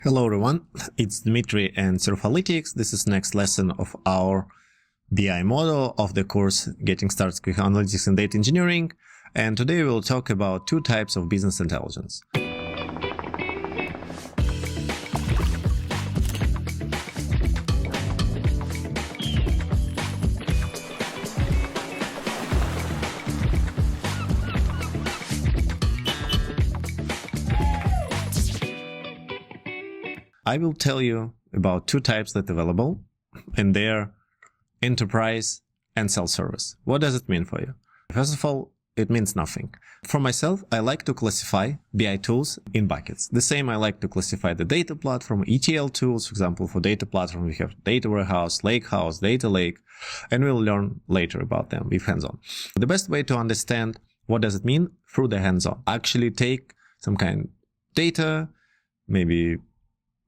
Hello everyone, it's Dmitry and Surfalytics. This is next lesson of our BI model of the course Getting Started with Analytics and Data Engineering. And today we'll talk about two types of business intelligence. I will tell you about two types that are available, and they're enterprise and self-service. What does it mean for you? First of all, it means nothing. For myself, I like to classify BI tools in buckets. The same I like to classify the data platform, ETL tools. For example, for data platform, we have data warehouse, lakehouse, data lake, and we'll learn later about them with hands-on. The best way to understand what does it mean through the hands-on. Actually take some kind of data, maybe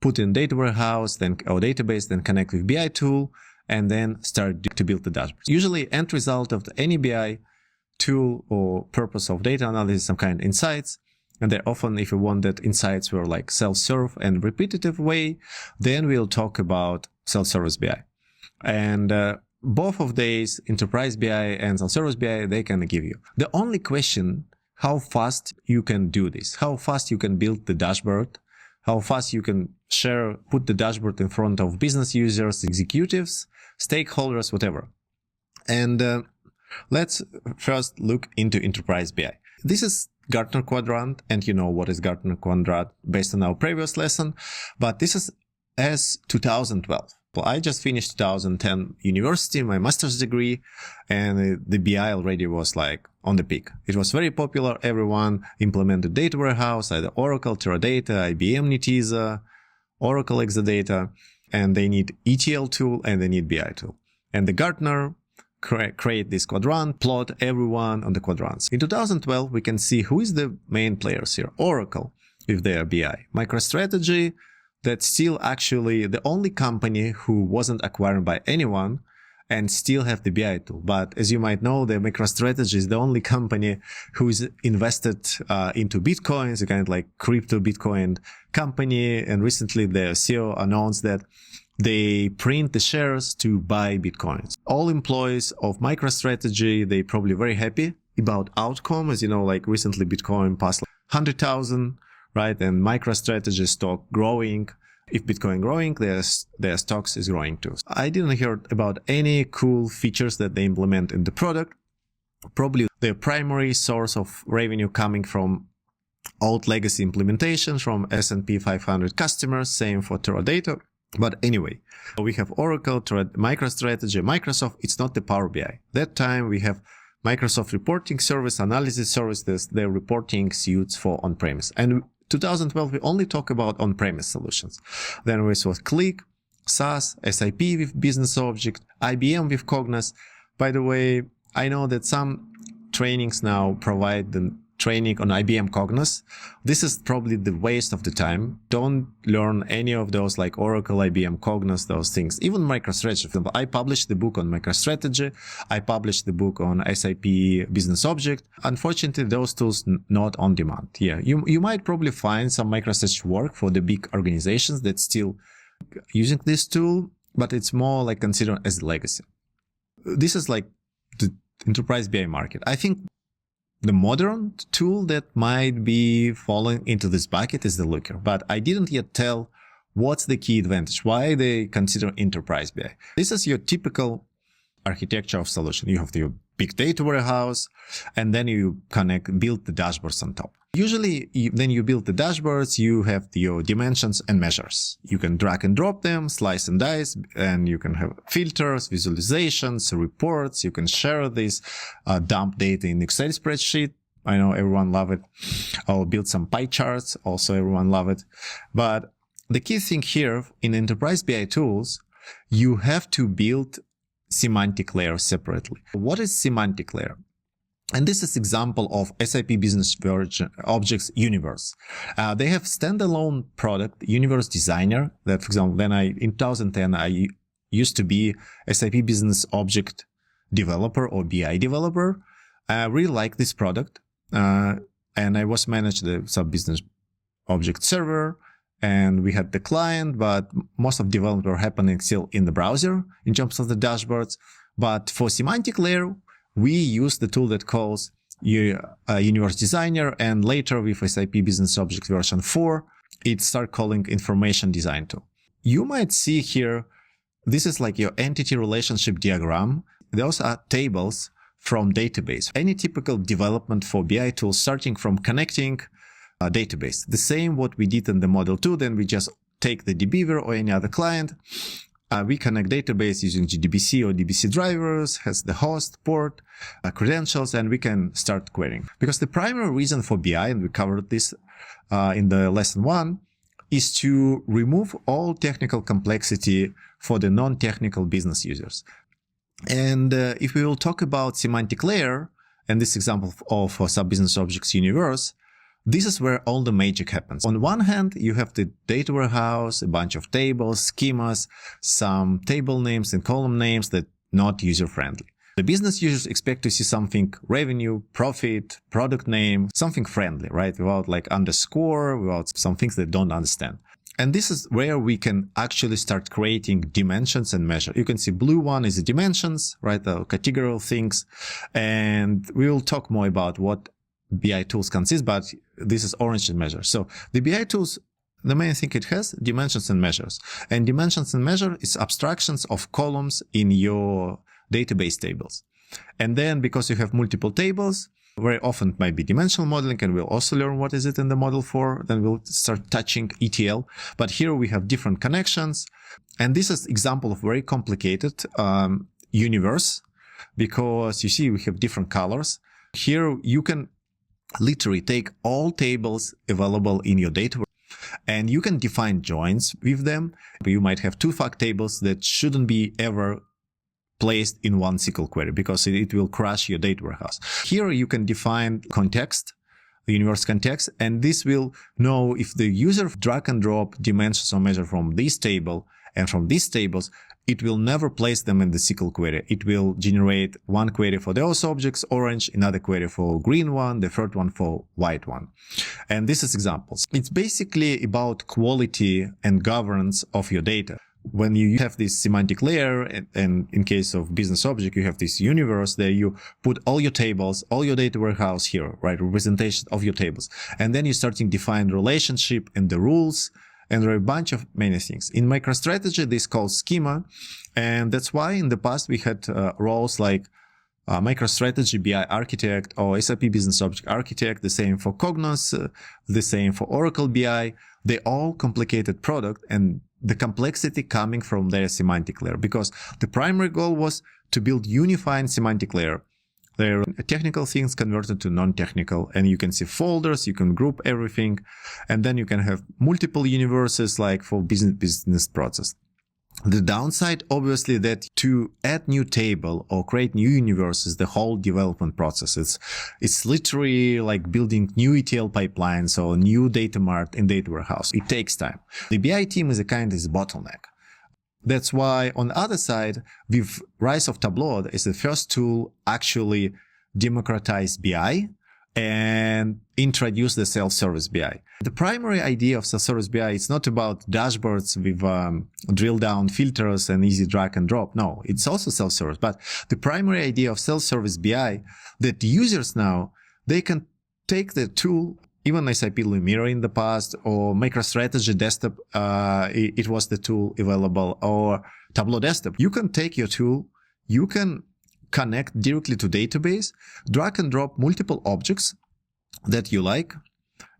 put in data warehouse, then or database, then connect with BI tool, and then start to build the dashboards. Usually, end result of any BI tool or purpose of data analysis, some kind of insights. And then often, if you want that insights were like self-serve and repetitive way, then we'll talk about self-service BI. And both of these, enterprise BI and self-service BI, they can give you. The only question, how fast you can do this, how fast you can build the dashboard, how fast you can put the dashboard in front of business users, executives, stakeholders, whatever. And let's first look into enterprise BI. This is Gartner quadrant, and you know what is Gartner quadrant based on our previous lesson, but this is as 2012. Well, I just finished 2010 university, my master's degree, and the BI already was like on the peak. It was very popular. Everyone implemented data warehouse, either Oracle, Teradata, IBM Netezza, Oracle Exadata, and they need ETL tool and they need BI tool. And the Gartner create this quadrant, plot everyone on the quadrants. In 2012, we can see who is the main players here. Oracle with their BI. MicroStrategy, that's still actually the only company who wasn't acquired by anyone and still have the BI tool. But as you might know, the MicroStrategy is the only company who is invested into Bitcoins, a kind of like crypto Bitcoin company. And recently the CEO announced that they print the shares to buy Bitcoins. All employees of MicroStrategy, they probably very happy about outcome. As you know, like recently Bitcoin passed 100,000. Right, and MicroStrategy stock growing. If Bitcoin growing, their stocks is growing too. I didn't hear about any cool features that they implement in the product. Probably their primary source of revenue coming from old legacy implementations from S&P 500 customers. Same for Teradata. But anyway, we have Oracle, MicroStrategy, Microsoft. It's not the Power BI. That time we have Microsoft reporting service, analysis services, their reporting suites for on-premise. And 2012, we only talk about on-premise solutions. Then we saw Qlik, SAS, SAP with Business Object, IBM with Cognos. By the way, I know that some trainings now provide the training on IBM Cognos. This is probably the waste of the time. Don't learn any of those like Oracle, IBM Cognos, those things. Even MicroStrategy. I published the book on MicroStrategy. I published the book on SAP Business Object. Unfortunately, those tools not on demand. Yeah, you might probably find some MicroStrategy work for the big organizations that still using this tool, but it's more like considered as legacy. This is like the enterprise BI market. I think the modern tool that might be falling into this bucket is the Looker, but I didn't yet tell what's the key advantage, why they consider enterprise BI. This is your typical architecture of solution. You have your big data warehouse, and then you build the dashboards on top. Usually, then you build the dashboards, you have your dimensions and measures. You can drag and drop them, slice and dice, and you can have filters, visualizations, reports. You can share this, dump data in Excel spreadsheet. I know everyone love it. I'll build some pie charts. Also, everyone love it. But the key thing here in enterprise BI tools, you have to build semantic layer separately. What is semantic layer? And this is example of SAP Business Objects Universe. They have standalone product, Universe Designer, that, for example, in 2010, I used to be SAP Business Object developer or BI developer. I really like this product. And I was managed the sub-business object server and we had the client, but most of development were happening still in the browser in terms of the dashboards. But for semantic layer, we use the tool that calls Universe Designer, and later with SAP Business Objects version 4, it started calling Information Design tool. You might see here, this is like your entity relationship diagram. Those are tables from database. Any typical development for BI tools starting from connecting a database. The same what we did in the model 2, then we just take the dbeaver or any other client. We connect database using JDBC or DBC drivers, has the host, port, credentials, and we can start querying. Because the primary reason for BI, and we covered this in the lesson 1, is to remove all technical complexity for the non-technical business users. And if we will talk about semantic layer, and this example of sub-business objects universe, this is where all the magic happens. On one hand, you have the data warehouse, a bunch of tables, schemas, some table names and column names that not user-friendly. The business users expect to see something revenue, profit, product name, something friendly, right? Without like underscore, without some things they don't understand. And this is where we can actually start creating dimensions and measure. You can see blue one is the dimensions, right? The categorical things. And we will talk more about what BI tools consist, but this is orange and measure. So the BI tools, the main thing it has, dimensions and measures. And dimensions and measure is abstractions of columns in your database tables. And then because you have multiple tables, very often it might be dimensional modeling, and we'll also learn what is it in the model 4. Then we'll start touching ETL. But here we have different connections. And this is example of very complicated universe, because you see we have different colors. Here you can literally take all tables available in your data, and you can define joins with them. You might have 2 fact tables that shouldn't be ever placed in one SQL query, because it will crash your data warehouse. Here you can define context, the universe context, and this will know if the user drag and drop dimensions or measure from this table and from these tables, it will never place them in the SQL query. It will generate one query for those objects, orange, another query for green one, the third one for white one. And this is examples. It's basically about quality and governance of your data. When you have this semantic layer, and in case of business object, you have this universe there, you put all your tables, all your data warehouse here, right? Representation of your tables. And then you're starting to define relationship and the rules, and there are a bunch of many things. In MicroStrategy, this is called schema. And that's why in the past we had roles like MicroStrategy BI Architect or SAP Business Object Architect, the same for Cognos, the same for Oracle BI. They all complicated product, and the complexity coming from their semantic layer, because the primary goal was to build unifying semantic layer. There are technical things converted to non-technical, and you can see folders, you can group everything, and then you can have multiple universes like for business process. The downside, obviously, that to add new table or create new universes, the whole development process, it's literally like building new ETL pipelines or new data mart in data warehouse. It takes time. The BI team is a kind of bottleneck. That's why on the other side, with rise of Tableau, is the first tool actually democratize BI and introduce the self-service BI. The primary idea of self-service BI is not about dashboards with drill down filters and easy drag and drop. No, it's also self-service. But the primary idea of self-service BI, that users now, they can take the tool, even SAP Lumira in the past, or MicroStrategy Desktop, it was the tool available, or Tableau Desktop. You can take your tool, you can connect directly to database, drag and drop multiple objects that you like.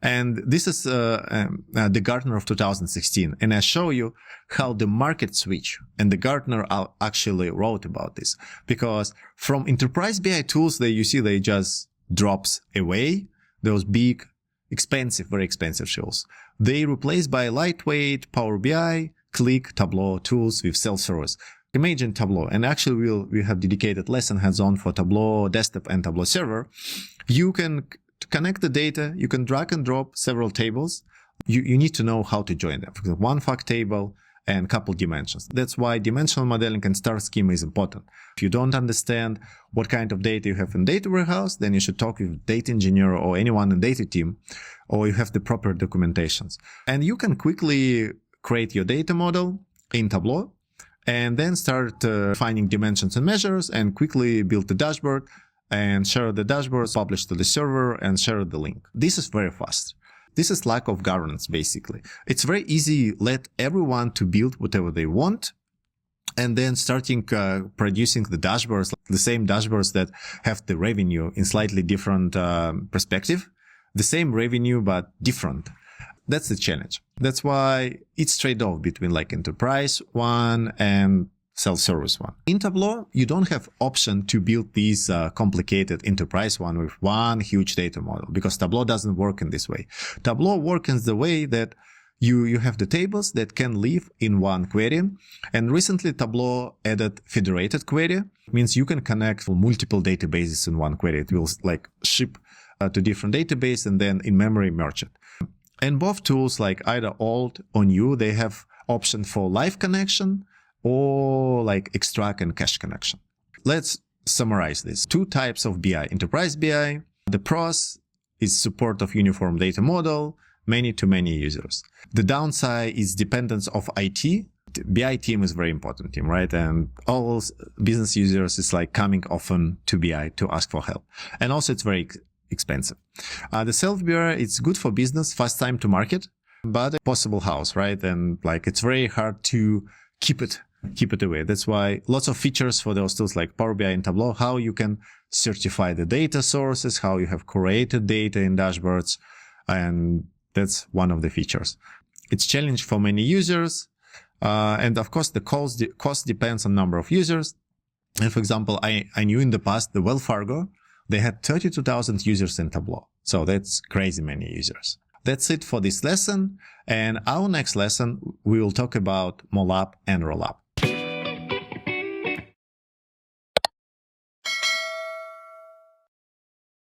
And this is the Gartner of 2016. And I show you how the market switch, and the Gartner actually wrote about this. Because from enterprise BI tools that you see, they just drops away, those big, expensive, very expensive tools. They replaced by lightweight Power BI, Click, Tableau tools with self-service. Imagine Tableau, and actually we have dedicated lesson hands-on for Tableau Desktop and Tableau Server. You can connect the data, you can drag and drop several tables. You need to know how to join them. For example, one fact table and couple dimensions. That's why dimensional modeling and star schema is important. If you don't understand what kind of data you have in data warehouse, then you should talk with data engineer or anyone in data team, or you have the proper documentations. And you can quickly create your data model in Tableau and then start finding dimensions and measures and quickly build the dashboard and share the dashboards, publish to the server and share the link. This is very fast. This is lack of governance, basically. It's very easy, let everyone to build whatever they want, and then starting producing the dashboards, the same dashboards that have the revenue in slightly different perspective, the same revenue, but different. That's the challenge. That's why it's trade-off between like enterprise one and self-service one. In Tableau, you don't have option to build these complicated enterprise one with one huge data model, because Tableau doesn't work in this way. Tableau works in the way that you have the tables that can live in one query. And recently Tableau added federated query. It means you can connect multiple databases in one query. It will like ship to different database and then in memory merge it. And both tools, like either old or new, they have option for live connection or like extract and cache connection. Let's summarize this. Two types of BI. Enterprise BI. The pros is support of uniform data model, many-to-many users. The downside is dependence of IT. The BI team is a very important team, right? And all business users is like coming often to BI to ask for help. And also it's very expensive. The self-BI, it's good for business, fast time to market, but a possible house, right? And like it's very hard to keep it away. That's why lots of features for those tools like Power BI and Tableau, how you can certify the data sources, how you have curated data in dashboards, and that's one of the features. It's challenge for many users, and of course the cost depends on number of users. And for example, I knew in the past the Wells Fargo, they had 32,000 users in Tableau. So that's crazy many users. That's it for this lesson. And our next lesson, we will talk about MOLAP and ROLAP.